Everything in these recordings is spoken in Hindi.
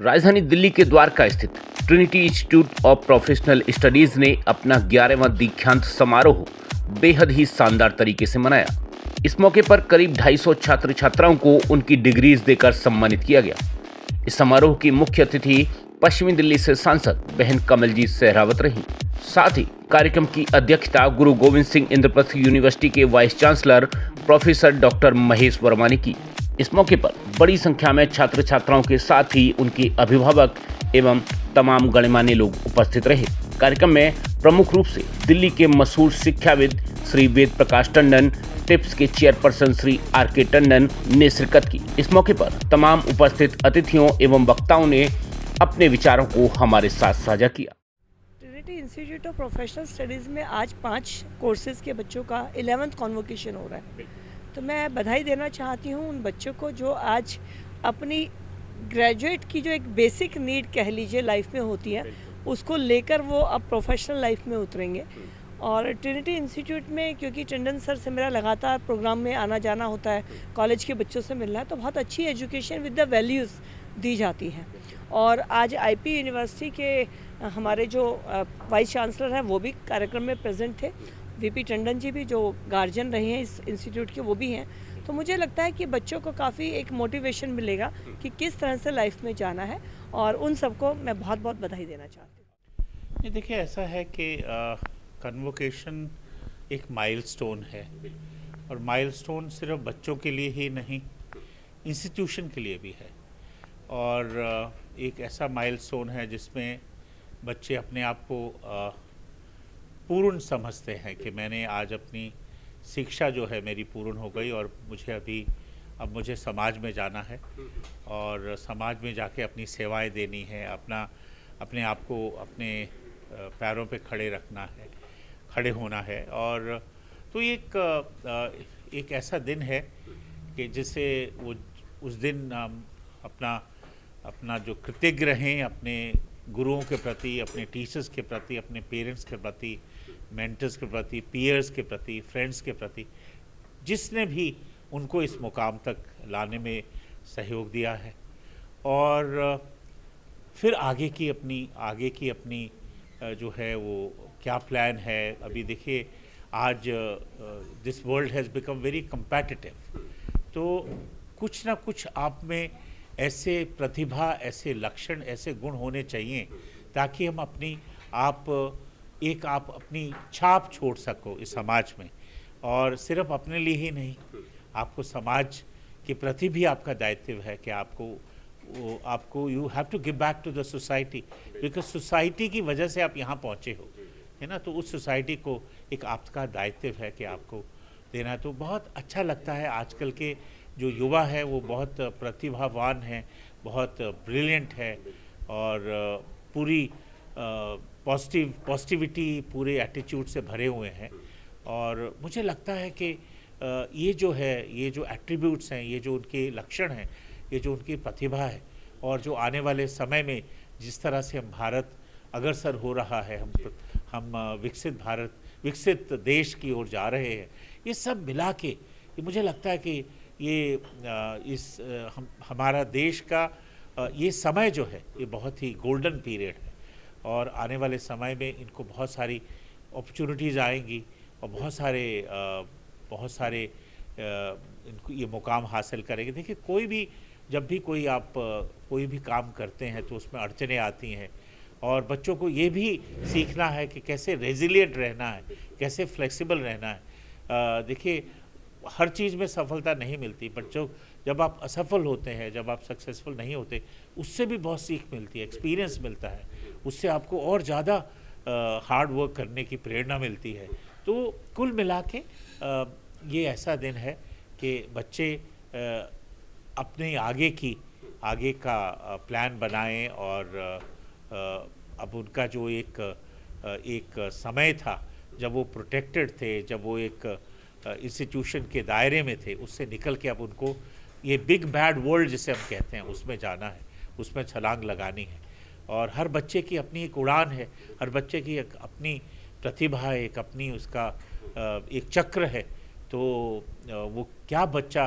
राजधानी दिल्ली के द्वारका स्थित Trinity Institute of professional studies ने अपना 11वां दीक्षांत समारोह बेहद ही शानदार तरीके से मनाया। इस मौके पर करीब 250 छात्र छात्राओं को उनकी डिग्रीज देकर सम्मानित किया गया। इस समारोह की मुख्य अतिथि पश्चिमी दिल्ली से सांसद बहन कमलजीत सहरावत रही। साथ ही कार्यक्रम की अध्यक्षता गुरु गोविंद सिंह इंद्रप्रस्थ यूनिवर्सिटी के vice chancellor professor doctor Mahesh Verma ने की। इस मौके पर बड़ी संख्या में छात्र छात्राओं के साथ ही उनके अभिभावक एवं तमाम गणमान्य लोग उपस्थित रहे। कार्यक्रम में प्रमुख रूप से दिल्ली के मशहूर शिक्षाविद श्री वेद प्रकाश टंडन, टिप्स के चेयरपर्सन श्री आर.के. टंडन ने शिरकत की। इस मौके पर तमाम उपस्थित अतिथियों एवं वक्ताओं ने अपने विचारों को हमारे साथ साझा किया। Trinity Institute of Professional studies में आज 5 कोर्सेज के बच्चों का 11th कॉन्वोकेशन हो रहा है। तो मैं बधाई देना चाहती हूँ उन बच्चों को जो आज अपनी ग्रेजुएट की जो एक बेसिक नीड कह लीजिए लाइफ में होती है, उसको लेकर वो अब प्रोफेशनल लाइफ में उतरेंगे। और ट्रिनिटी इंस्टीट्यूट में क्योंकि टंडन सर से मेरा लगातार प्रोग्राम में आना जाना होता है, कॉलेज के बच्चों से मिलना है, तो बहुत अच्छी एजुकेशन विद द वैल्यूज़ दी जाती है। और आज आईपी यूनिवर्सिटी के हमारे जो वाइस चांसलर हैं वो भी कार्यक्रम में प्रेजेंट थे। वीपी टंडन जी भी जो गार्जियन रहे हैं इस इंस्टीट्यूट के वो भी हैं। तो मुझे लगता है कि बच्चों को काफ़ी एक मोटिवेशन मिलेगा कि किस तरह से लाइफ में जाना है, और उन सबको मैं बहुत बहुत बधाई देना चाहती हूँ। ये देखिए, ऐसा है कि कन्वोकेशन एक माइलस्टोन है, और माइलस्टोन सिर्फ बच्चों के लिए ही नहीं, इंस्टीट्यूशन के लिए भी है। और एक ऐसा माइलस्टोन है जिसमें बच्चे अपने आप को पूर्ण समझते हैं कि मैंने आज अपनी शिक्षा जो है मेरी पूर्ण हो गई, और अब मुझे समाज में जाना है और समाज में जाके अपनी सेवाएं देनी है, अपने आप को अपने पैरों पे खड़े रखना है, खड़े होना है। और तो एक ऐसा दिन है कि जिसे वो उस दिन हम अपना जो कृतज्ञ रहें अपने गुरुओं के प्रति, अपने टीचर्स के प्रति, अपने पेरेंट्स के प्रति, मेंटर्स के प्रति, पीयर्स के प्रति, फ्रेंड्स के प्रति, जिसने भी उनको इस मुकाम तक लाने में सहयोग दिया है। और फिर आगे की अपनी जो है वो क्या प्लान है। अभी देखिए, आज this world has become very competitive, तो कुछ ना कुछ आप में ऐसे प्रतिभा, ऐसे लक्षण, ऐसे गुण होने चाहिए ताकि हम आप अपनी छाप छोड़ सको इस समाज में। और सिर्फ अपने लिए ही नहीं, आपको समाज के प्रति भी आपका दायित्व है कि आपको you have to give back to the society, because society की वजह से आप यहाँ पहुँचे हो, है ना। तो उस सोसाइटी को एक आपका दायित्व है कि आपको देना। तो बहुत अच्छा लगता है, आजकल के जो युवा है वो बहुत प्रतिभावान है, बहुत ब्रिलियंट है, और पूरी पॉजिटिविटी, पूरे एटीट्यूड से भरे हुए हैं। और मुझे लगता है कि ये जो एट्रीब्यूट्स हैं, ये जो उनके लक्षण हैं, ये जो उनकी प्रतिभा है, और जो आने वाले समय में जिस तरह से हम भारत अग्रसर हो रहा है, हम विकसित देश की ओर जा रहे हैं, ये सब मिला के ये मुझे लगता है कि हमारा देश का ये समय जो है ये बहुत ही गोल्डन पीरियड है। और आने वाले समय में इनको बहुत सारी अपॉर्चुनिटीज़ आएंगी, और बहुत सारे इनको ये मुकाम हासिल करेंगे। देखिए, जब भी कोई भी काम करते हैं तो उसमें अड़चनें आती हैं, और बच्चों को ये भी सीखना है कि कैसे रेजिलिएंट रहना है, कैसे फ्लेक्सिबल रहना है। देखिए, हर चीज़ में सफलता नहीं मिलती, बट जब आप असफल होते हैं, जब आप सक्सेसफुल नहीं होते, उससे भी बहुत सीख मिलती है, एक्सपीरियंस मिलता है, उससे आपको और ज़्यादा हार्ड वर्क करने की प्रेरणा मिलती है। तो कुल मिला के ये ऐसा दिन है कि बच्चे अपने आगे का प्लान बनाएं, और अब उनका जो एक समय था जब वो प्रोटेक्टेड थे, जब वो एक इंस्टीट्यूशन के दायरे में थे, उससे निकल के अब उनको ये बिग बैड वर्ल्ड जिसे हम कहते हैं उसमें जाना है, उसमें छलांग लगानी है। और हर बच्चे की अपनी एक उड़ान है, हर बच्चे की एक अपनी प्रतिभा है, एक अपनी उसका एक चक्र है। तो वो बच्चा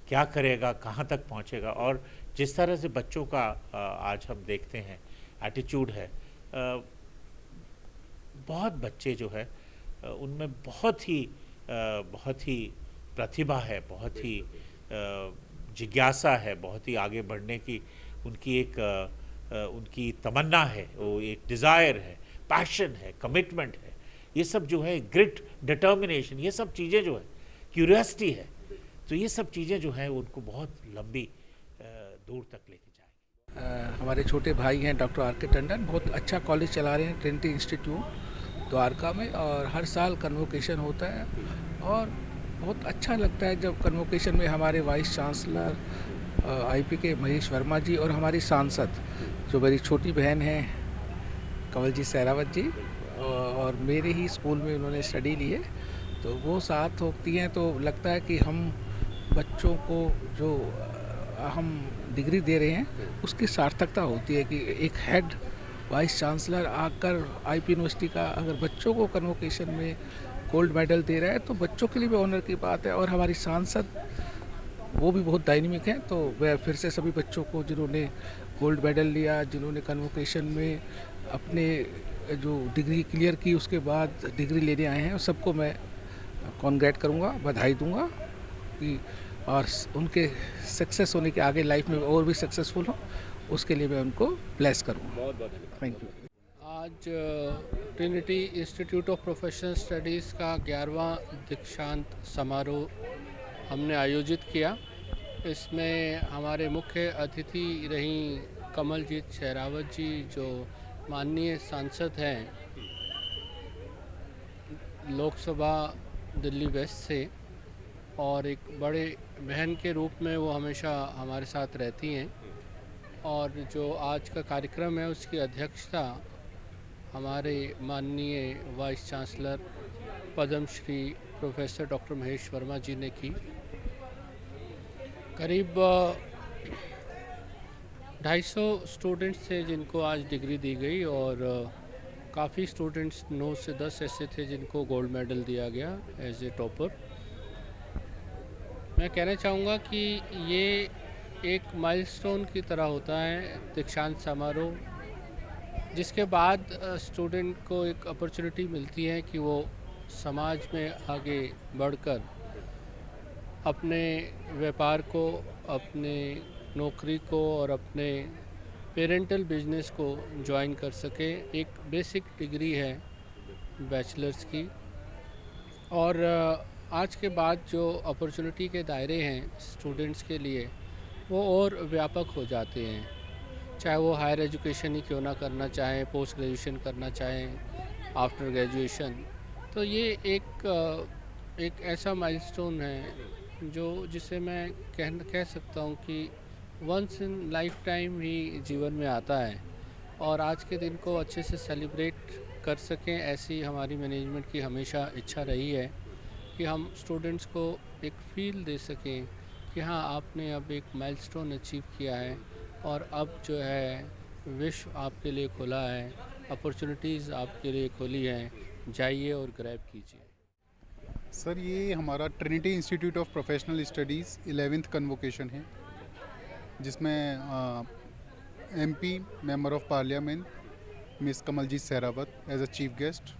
क्या करेगा, कहाँ तक पहुँचेगा। और जिस तरह से बच्चों का आज हम देखते हैं एटीट्यूड है, बहुत बच्चे जो है उनमें बहुत ही प्रतिभा है, बहुत ही जिज्ञासा है, बहुत ही आगे बढ़ने की उनकी तमन्ना है, वो एक डिज़ायर है, पैशन है, कमिटमेंट है। ये सब जो है ग्रिट, डिटर्मिनेशन, ये सब चीज़ें जो है, क्यूरियोसिटी है, तो ये सब चीज़ें जो हैं उनको बहुत लंबी दूर तक लेके जाएंगी। हमारे छोटे भाई हैं डॉक्टर आर के टंडन, बहुत अच्छा कॉलेज चला रहे हैं ट्रिनिटी इंस्टीट्यूट द्वारका में, और हर साल कन्वोकेशन होता है और बहुत अच्छा लगता है जब कन्वोकेशन में हमारे वाइस चांसलर आईपी के महेश वर्मा जी और हमारी सांसद जो मेरी छोटी बहन है कंवलजीत सहरावत जी, और मेरे ही स्कूल में उन्होंने स्टडी ली है, तो वो साथ होती हैं तो लगता है कि हम बच्चों को जो हम डिग्री दे रहे हैं उसकी सार्थकता होती है कि एक हेड वाइस चांसलर आकर आईपी यूनिवर्सिटी का अगर बच्चों को कन्वोकेशन में गोल्ड मेडल दे रहा है तो बच्चों के लिए भी ऑनर की बात है। और हमारी सांसद वो भी बहुत डायनेमिक हैं, तो वह फिर से सभी बच्चों को जिन्होंने गोल्ड मेडल लिया, जिन्होंने कन्वोकेशन में अपने जो डिग्री क्लियर की उसके बाद डिग्री लेने आए हैं, सबको मैं कॉन्ग्रेट करूँगा, बधाई दूँगा कि और उनके सक्सेस होने के आगे लाइफ में और भी सक्सेसफुल हो, उसके लिए मैं उनको ब्लेस करूँगा। बहुत बहुत थैंक यू। आज Trinity Institute of Professional studies का 11वां दीक्षांत समारोह हमने आयोजित किया। इसमें हमारे मुख्य अतिथि रहीं कमलजीत सहरावत जी, जो माननीय सांसद हैं लोकसभा दिल्ली वेस्ट से, और एक बड़े बहन के रूप में वो हमेशा हमारे साथ रहती हैं। और जो आज का कार्यक्रम है उसकी अध्यक्षता हमारे माननीय vice chancellor Padmashri professor doctor Mahesh Verma ji ने की। करीब 250 स्टूडेंट्स थे जिनको आज डिग्री दी गई, और काफ़ी स्टूडेंट्स 9 से 10 ऐसे थे जिनको गोल्ड मेडल दिया गया एज ए टॉपर। मैं कहना चाहूँगा कि ये एक माइलस्टोन की तरह होता है दीक्षांत समारोह, जिसके बाद स्टूडेंट को एक अपॉर्चुनिटी मिलती है कि वो समाज में आगे बढ़कर अपने व्यापार को, अपने नौकरी को और अपने पेरेंटल बिजनेस को ज्वाइन कर सके। एक बेसिक डिग्री है बैचलर्स की, और आज के बाद जो अपॉर्चुनिटी के दायरे हैं स्टूडेंट्स के लिए वो और व्यापक हो जाते हैं, चाहे वो हायर एजुकेशन ही क्यों ना करना चाहें, पोस्ट ग्रेजुएशन करना चाहें, आफ्टर ग्रेजुएशन। तो ये एक ऐसा माइलस्टोन है जिसे मैं कह सकता हूँ कि वंस इन लाइफ टाइम ही जीवन में आता है, और आज के दिन को अच्छे से सेलिब्रेट कर सकें, ऐसी हमारी मैनेजमेंट की हमेशा इच्छा रही है कि हम स्टूडेंट्स को एक फील दे सकें कि हाँ, आपने अब एक माइलस्टोन अचीव किया है और अब जो है विश्व आपके लिए खुला है, अपॉर्चुनिटीज़ आपके लिए खुली हैं, जाइए और ग्रैब कीजिए। सर, ये हमारा Trinity Institute of Professional Studies 11th convocation है, जिसमें MP member of parliament miss Kamaljeet Sehrawat as a chief guest,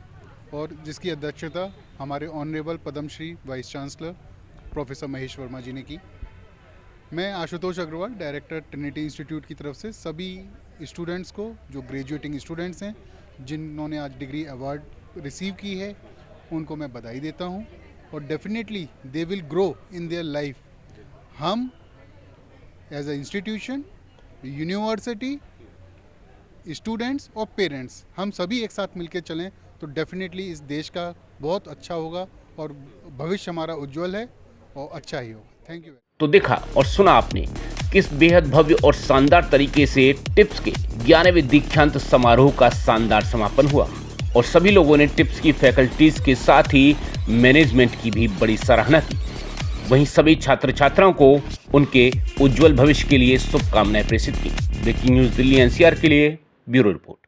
और जिसकी अध्यक्षता हमारे honourable Padmashri vice chancellor professor Mahesh Verma ji ने की। मैं Ashutosh Agarwal, director Trinity Institute की तरफ से सभी स्टूडेंट्स को, जो ग्रेजुएटिंग स्टूडेंट्स हैं जिन्होंने आज डिग्री अवार्ड रिसीव की है, उनको मैं बधाई देता हूं, और definitely they will grow in their life. हम as a institution, university, students और पेरेंट्स, हम सभी एक साथ मिलकर चलें तो डेफिनेटली इस देश का बहुत अच्छा होगा और भविष्य हमारा उज्जवल है और अच्छा ही होगा। Thank you. तो देखा और सुना आपने किस बेहद भव्य और शानदार तरीके से टिप्स के 11वें दीक्षांत समारोह का शानदार समापन हुआ, और सभी लोगों ने टिप्स की फैकल्टीज के साथ ही मैनेजमेंट की भी बड़ी सराहना की। वहीं सभी छात्र छात्राओं को उनके उज्जवल भविष्य के लिए शुभकामनाएं प्रेषित की। ब्रेकिंग न्यूज दिल्ली एनसीआर के लिए ब्यूरो रिपोर्ट।